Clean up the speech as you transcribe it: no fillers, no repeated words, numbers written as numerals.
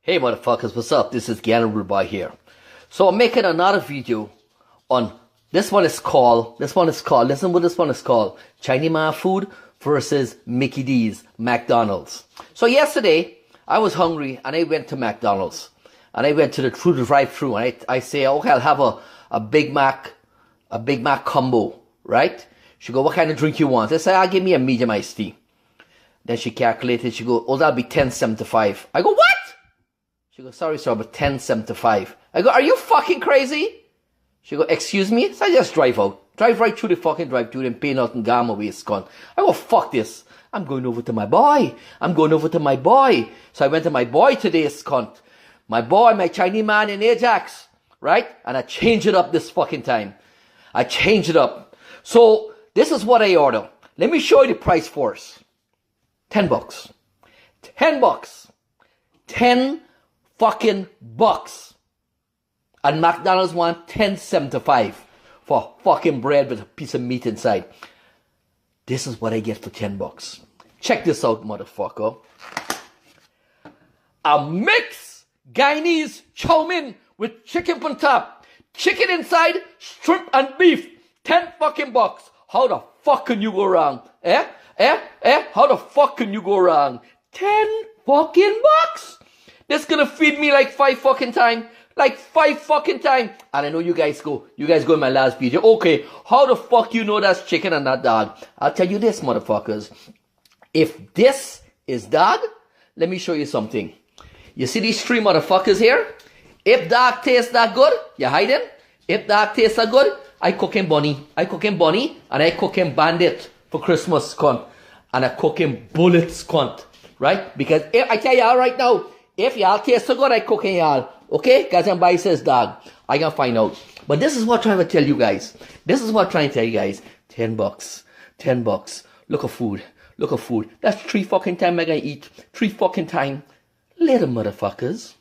Hey motherfuckers, what's up? This is Guyana here. So I'm making another video on, listen what this one is called, Chinese man food versus Mickey D's, McDonald's. So yesterday, I was hungry and I went to McDonald's. And I went through the drive-thru and I say, okay, I'll have a Big Mac combo, right? She go, what kind of drink you want? I say, I'll give me a medium iced tea. Then she calculated, she go, oh, that'll be $10.75. I go, what? She goes, sorry, sir, but $10.75. I go, are you fucking crazy? She go, excuse me? So I just drive out. Drive right through the fucking drive-thru and pay nothing, gone away, scone. I go, fuck this. I'm going over to my boy. So I went to my boy today, cunt. My boy, my Chinese man in Ajax, right? And I changed it up this fucking time. I changed it up. So this is what I order. Let me show you the price first. $10. $10. 10 fucking bucks. And McDonald's want $10.75 for fucking bread with a piece of meat inside. This is what I get for $10. Check this out, motherfucker. A mixed Guyanese chow mein with chicken on top. Chicken inside, shrimp and beef. 10 fucking bucks. How the fuck can you go wrong? How the fuck can you go wrong? 10 fucking bucks. This gonna feed me like 5 fucking time. Like 5 fucking time. And I know you guys go in my last video. Okay, how the fuck you know that's chicken and not dog? I'll tell you this, motherfuckers. If this is dog, let me show you something. You see these 3 motherfuckers here? If dog tastes that good, you hiding. If dog tastes that good, I cook him bunny. And I cook him bandit for Christmas, cunt. And I cook him bullets, cunt. Right? Because if I tell y'all right now, if y'all taste so good, I cook him y'all. Okay? Guys, and by says dog. I can find out. But this is what I'm trying to tell you guys. 10 bucks. 10 bucks. Look at food. That's 3 fucking time I gonna eat. 3 fucking time. Later, motherfuckers.